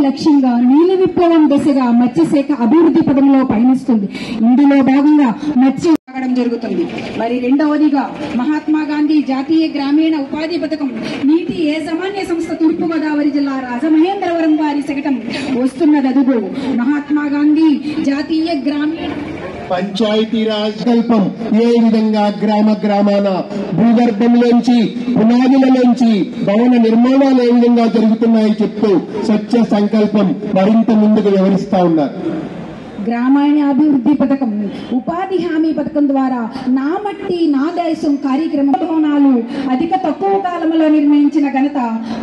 లక్ష్యంగా నీల విప్లవం దిశగా మత్స్యశాఖ అభివృద్ధి పథంలో పయనిస్తుంది. ఇందులో భాగంగా మత్స్య సాగడం జరుగుతుంది. మరి రెండవదిగా మహాత్మా గాంధీ జాతీయ గ్రామీణ ఉపాధి పథకం నీటి యాజమాన్య సంస్థ తూర్పుగోదావరి జిల్లా రాజమహేంద్రవరం వారి శకటం వస్తున్నదదుగో. మహాత్మా గాంధీ జాతీయ గ్రామీణ పంచాయతీరాజ్ కల్పం ఏ విధంగా గ్రామ గ్రామాన భూగర్భంలోంచి పునాదులలోంచి భవన నిర్మాణాలు ఏ విధంగా జరుగుతున్నాయో చెప్తూ స్వచ్ఛ సంకల్పం మరింత ముందుకు వివరిస్తా ఉన్నారు. గ్రామీణాభివృద్ధి పథకం ఉపాధి హామీ పథకం ద్వారా నా మట్టి నా దేశం కార్యక్రమం భవనాలు అధిక తక్కువ కాలంలో నిర్మించిన ఘనత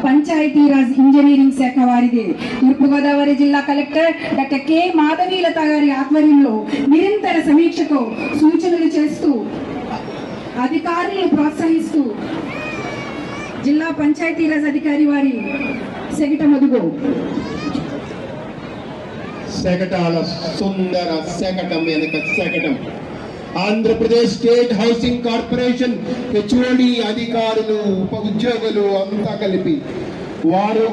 పంచాయతీరాజ్ ఇంజనీరింగ్ శాఖ వారిదే. తూర్పుగోదావరి జిల్లా కలెక్టర్ డాక్టర్ కె మాధవీలత గారి ఆధ్వర్యంలో నిరంతర సమీక్షకు సూచనలు చేస్తూ అధికారులను ప్రోత్సహిస్తూ జిల్లా పంచాయతీరాజ్ అధికారి వారి శకటం అదుగో. శకటాల సుందర శకటం వెనుక శకటం Andhra Pradesh state housing corporation HOD అధికారులు ఉప ఉద్యోగులు అంతా కలిపి వారు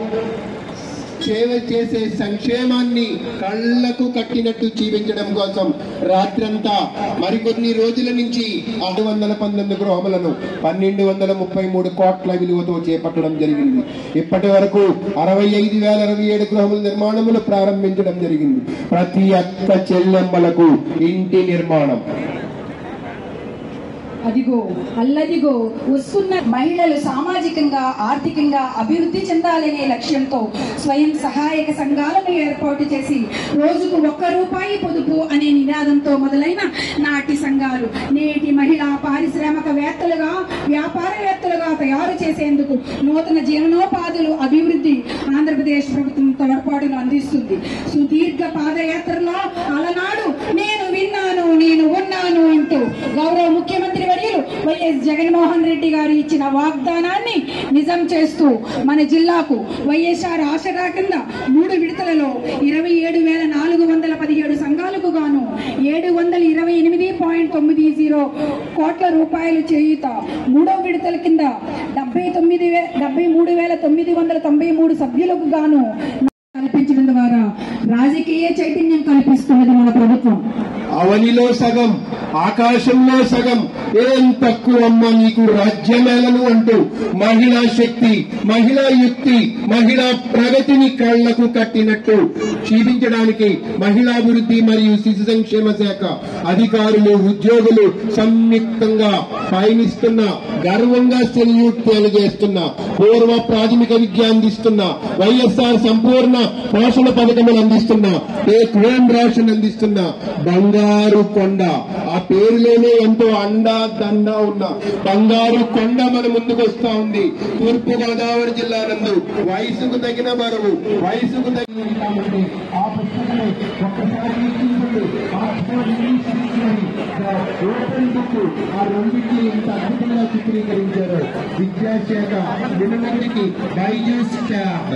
సేవ చేసే సంక్షేమాన్ని కళ్లకు కట్టినట్టు జీవించడం కోసం రాత్రంతా మరికొన్ని రోజుల నుంచి 619 గృహములను 1233 కోట్ల విలువతో చేపట్టడం జరిగింది. ఇప్పటి వరకు 65,027 గృహముల నిర్మాణములు ప్రారంభించడం జరిగింది. ప్రతి అక్క చెల్లెమ్మలకు ఇంటి నిర్మాణం అదిగో అల్లదిగో వస్తున్న మహిళలు సామాజికంగా ఆర్థికంగా అభివృద్ధి చెందాలనే లక్ష్యంతో స్వయం సహాయక సంఘాలను ఏర్పాటు చేసి రోజుకు ₹1 పొదుపు అనే నినాదంతో మొదలైన నాటి సంఘాలు నేటి మహిళా పారిశ్రామికవేత్తలుగా వ్యాపారవేత్తలుగా తయారు చేసేందుకు నూతన జీవనోపాధులు అభివృద్ధి ఆంధ్రప్రదేశ్ ప్రభుత్వం తోడ్పాటును అందిస్తుంది. సుదీర్ఘ పాదయాత్రలో అలనాడు నేను విన్నాను నేను ఉన్నాను అంటూ గౌరవ ముఖ్యమంత్రి వైఎస్ జగన్మోహన్ రెడ్డి గారు ఇచ్చిన వాగ్దానాన్ని నిజం చేస్తూ మన జిల్లాకు వైఎస్ఆర్ ఆసరా కింద 3 విడతలలో 27,417 సంఘాలకు గాను 728.90 కోట్ల రూపాయలు చేయుత, 3వ విడతల కింద 73,993 సభ్యులకు గాను కల్పించడం ద్వారా రాజకీయ చైతన్యం కల్పిస్తున్నది మన ప్రభుత్వం. అవనిలో సగం ఆకాశంలో సగం ఏం తక్కువ అమ్మ నీకు రాజ్యమేళను అంటూ మహిళా శక్తి మహిళా యుక్తి మహిళా ప్రగతిని కళ్లకు కట్టినట్టు చూపించడానికి మహిళాభివృద్ధి మరియు శిశు సంక్షేమ శాఖ అధికారులు ఉద్యోగులు సంయుక్తంగా పయనిస్తున్న గర్వంగా సెల్యూట్ తెలియజేస్తున్న పూర్వ ప్రాథమిక విద్య అందిస్తున్న వైఎస్ఆర్ సంపూర్ణ పోషణ పథకములు అందిస్తున్న టేక్ హోమ్ రేషన్ అందిస్తున్న బంగారు కొండ ఆ పేరులోనే ఎంతో అండా దండా ఉన్న బంగారు కొండ మన ముందుకు వస్తా ఉంది. తూర్పు గోదావరి జిల్లా నందు వయసుకు తగిన బరువు వయసుకు తగిన ఆ పుస్తకాన్ని ఒక్కసారి ఓపెన్ బుక్ ఆ రెండింటిని ఇంత అద్భుతంగా చిత్రీకరించారు. విద్యాశాఖ వినడానికి బైజూస్ క్యాబ్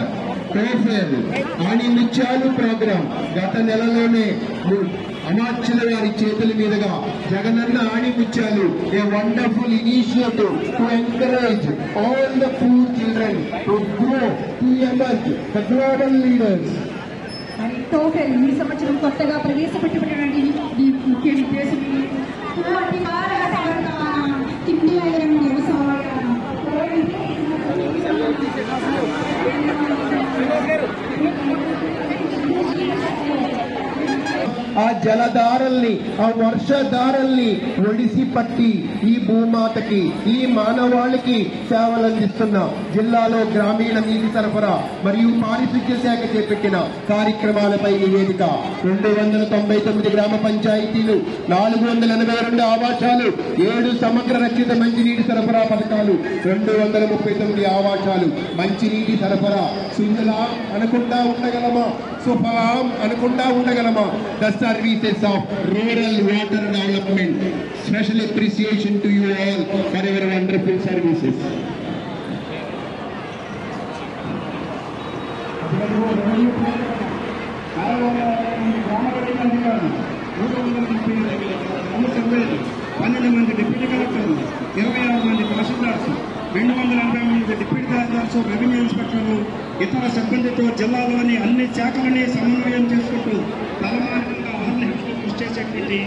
టోఫెల్ ఆని ముత్యాలు ప్రోగ్రాం గత నెలలోనే అమాత్యుల వారి చేతుల మీదుగా జగనన్న ఆణి ముత్యాలు a wonderful initiative to encourage all the poor children to grow to emerge the global leaders. TOEFL ఈ సంవత్సరం కొత్తగా ప్రవేశపెట్టబడినటువంటి ఈ ముఖ్య ఉద్దేశం ఆ జలధారల్ని ఆ వర్షధారల్ని ఒడిసి పట్టి ఈ భూమాతకి ఈ మానవాళికి సేవలందిస్తున్న జిల్లాలో గ్రామీణ నీటి సరఫరా మరియు పారిశుద్ధ్య శాఖ చేపట్టిన కార్యక్రమాలపై నివేదిక. 299 గ్రామ పంచాయతీలు, 482 ఆవాసాలు, 7 సమగ్ర రక్షిత మంచినీటి సరఫరా పథకాలు, 239 ఆవాసాలు. మంచినీటి సరఫరా సుజలాం అనకుండా ఉండగలమా, సుఫలాం అనకుండా ఉండగలమా? The services of rural water development. Special appreciation to you all for your wonderful services. Deputy కలెక్టర్లు, 26 మంది తహసీల్దార్స్, 280 మంది డిప్యూటీ తహసీల్దార్స్, రెవెన్యూ ఇన్స్పెక్టర్లు, ఇతర సిబ్బందితో జిల్లాలోని అన్ని శాఖలని సమన్వయం చేసుకుంటూ తలమానికంగా అహర్నిశలు కృషి చేసేటువంటి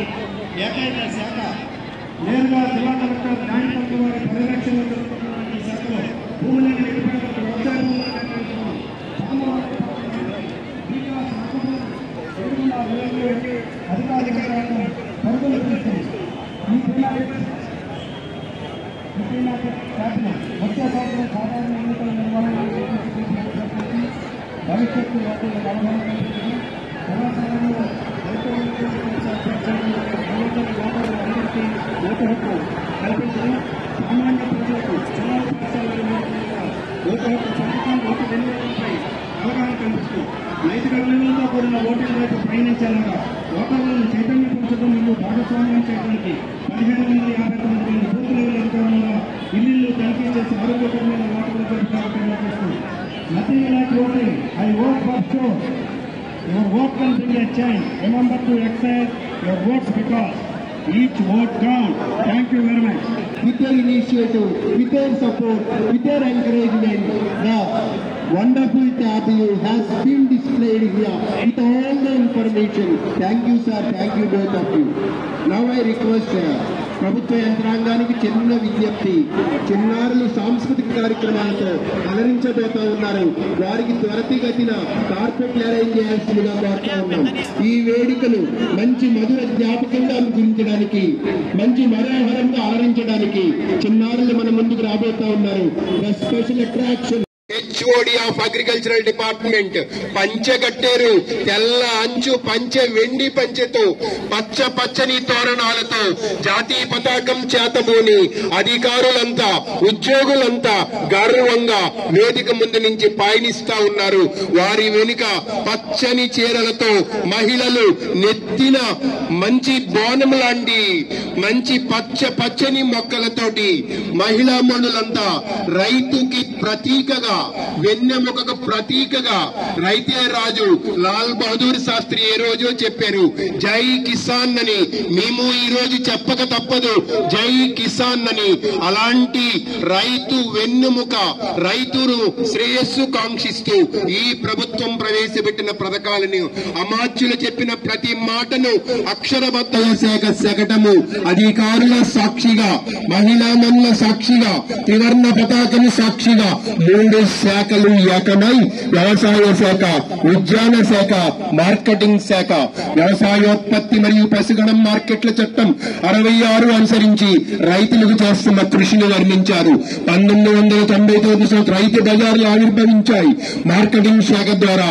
ఏకైక శాఖ నేరుగా జిల్లా కలెక్టర్ న్యాయపత్ర వారి పరిరక్షణలో జరుగుతున్నటువంటి శాఖలో భూములను నిలిపేటట్టు వ్యవసాయ అధికారాలను పరుగులు తీస్తుంది. వచ్చే సంవత్సరం సాధారణ ఎన్నికల నిర్వహణ భవిష్యత్తు కళాశాలలో ఓటు హక్కు కల్పించడం, సామాన్య ప్రజలకు జిల్లా పాఠశాలలో ఓటు హక్కు చట్టం, ఓటు వినియోగంపై అవగాహన కల్పిస్తూ నైతిక విలువలతో కూడిన ఓటింగ్ వైపు ప్రయాణించేలాగా ఓటర్లను చైతన్యపరచడం మరియు భాగస్వామ్యం చేయడానికి 1559 మంది బూత్ లెవెల్ అధికారులుగా ఇల్లు తనిఖీ చేసి ఆరోగ్యకరమైన ఓటర్లు జరుపుకోవడం చేస్తుంది. Nothing like voting. I vote for sure. Your vote can bring a change. Remember to exercise your votes because each vote counts. Thank you very much. With their initiative, with their support, with their encouragement, the wonderful tableau has been displayed here with all the information. Thank you, sir. Thank you, both of you. Now I request ప్రభుత్వ యంత్రాంగానికి చిన్న విజ్ఞప్తి. చిన్నారులు సాంస్కృతిక కార్యక్రమాలతో అలరించబోతా ఉన్నారు. వారికి త్వరితగతిన కార్పెట్ అరేంజ్ చేయాల్సిందిగా కోరుతా ఉన్నాం. ఈ వేడుకను మంచి మధుర జ్ఞాపకంగా గురించడానికి, మంచి మనోహరంగా అలరించడానికి చిన్నారులు మన ముందుకు రాబోతా ఉన్నారు. The special attraction HOD of agricultural department పంచె కట్టారు. తెల్ల అంచు పంచె, వెండి పంచెతో పచ్చ పచ్చని తోరణాలతో జాతీయ పతాకం చేతబూని అధికారులంతా, ఉద్యోగులంతా గర్వంగా వేదిక ముందు నుంచి పయనిస్తా ఉన్నారు. వారి వెనుక పచ్చని చీరలతో మహిళలు నెత్తిన మంచి బోనం లాంటి మంచి పచ్చని మొక్కలతోటి మహిళా మనులంతా రైతుకి ప్రతీకగా, వెన్నెముకకు ప్రతీకగా రైతే రాజు లాల్ బహదూర్ శాస్త్రి ఏ రోజు చెప్పారు, జై కిసాన్ అని. మేము ఈ రోజు చెప్పక తప్పదు, జై కిసాన్ అని. అలాంటి రైతు వెన్నెముక, రైతును శ్రేయస్సు కాంక్షిస్తూ ఈ ప్రభుత్వం ప్రవేశపెట్టిన పథకాలను, అమాత్యులు చెప్పిన ప్రతి మాటను అక్షరబద్ధంగా శకటము అధికారుల సాక్షిగా, మహిళా మనుల సాక్షిగా, త్రివర్ణ పతాకం సాక్షిగా 3 శాఖలు ఏకమై వ్యవసాయ శాఖ, ఉద్యాన శాఖ, మార్కెటింగ్ శాఖ, వ్యవసాయోత్పత్తి మరియు పశుగణం మార్కెట్ల చట్టం 66 అనుసరించి రైతులకు చేస్తున్న కృషిని వర్ణించారు. 1999 రైతు బజార్లు ఆవిర్భవించాయి. మార్కెటింగ్ శాఖ ద్వారా